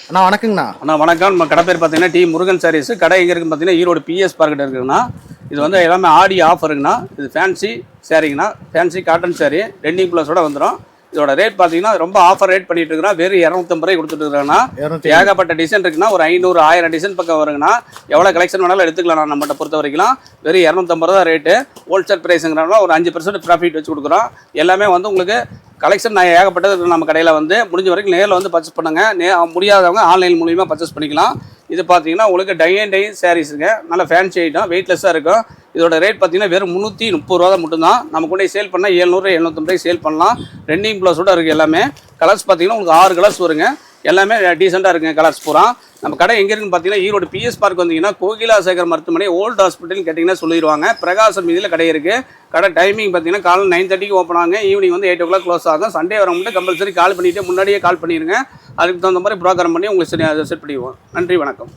அண்ணா வணக்கங்கண்ணா. அண்ணா வணக்கம். நம்ம கடை பேர் பார்த்தீங்கன்னா டி முருகன் சாரீஸ். கடை எங்கே இருக்குன்னு பார்த்தீங்கன்னா ஈரோடு பிஎஸ் பார்க்கிட்ட இருக்குங்கண்ணா. இது வந்து எல்லாமே ஆடி ஆஃபருங்கண்ணா. இது ஃபேன்சி சாரீங்கண்ணா, ஃபேன்சி காட்டன் சாரீ ரெண்டிங் ப்ளஸோட வந்துடும். இதோட ரேட் பார்த்தீங்கன்னா ரொம்ப ஆஃபர் ரேட் பண்ணிட்டு இருக்கிறோம். வெறும் 250 ரூபாய் கொடுத்துட்டு இருக்கிறாங்கன்னா ஏகப்பட்ட டிசைன் இருக்குன்னா ஒரு 500 1000 டிசைன் பக்கம் வருங்கண்ணா. எவ்வளோ கலெக்ஷன் வேணாலும் எடுத்துக்கலாம். நம்மகிட்ட பொறுத்த வரைக்கும் வெறும் 250 தான் ரேட்டு. ஹோல்சேல் ப்ரைஸுங்கிறனால ஒரு 5% ப்ராஃபிட் வச்சு கொடுக்குறோம். எல்லாமே வந்து உங்களுக்கு கலெக்ஷன் நான் ஏகப்பட்டது இருக்குது நம்ம கடையில். வந்து முடிஞ்ச வரைக்கும் நேரில் வந்து பர்ச்சேஸ் பண்ணுங்கள். முடியாதவங்க ஆன்லைன் மூலிமா பர்ச்சேஸ் பண்ணிக்கலாம். இது பார்த்தீங்கன்னா உங்களுக்கு டை அண்ட் டை சாரீஸுங்க. நல்ல ஃபேன்சி ஐட்டம், வெயிட்லெஸ்ஸாக இருக்கும். இதோட ரேட் பார்த்தீங்கன்னா வெறும் 330 ரூபா தான் மட்டும்தான். நம்ம கூட சேல் பண்ணால் 700 750 சேல் பண்ணலாம். ரெண்டிங் ப்ளஸோட இருக்குது எல்லாமே. கலர்ஸ் பார்த்தீங்கன்னா உங்களுக்கு 6 கலர்ஸ் வருங்க. எல்லாமே டீசெண்டாக இருக்குங்க கலர்ஸ் பூரா. நம்ம கடை எங்கே இருக்குன்னு பார்த்தீங்கன்னா ஈரோடு பிஎஸ் பார்க் வந்தீங்கன்னா கோகிலா சேகர் மருத்துவமனை ஓல்டு ஹாஸ்பிட்டல் கேட்டிங்கன்னா சொல்லிடுவாங்க. பிரகாசம் மீதியில் கடை இருக்குது. கடை டைமிங் பார்த்தீங்கன்னா காலை 9:30 ஓப்பன் ஆகுங்க. ஈவினிங் வந்து 8 o'clock க்ளோஸ் ஆகும். சண்டே வர மட்டும் கம்பல்சரி கால் பண்ணிவிட்டு முன்னாடியே கால் பண்ணிடுங்க. அதுக்கு தகுந்த மாதிரி ப்ரோக்ராம் பண்ணி உங்களுக்கு செட் பண்ணிடுவோம். நன்றி, வணக்கம்.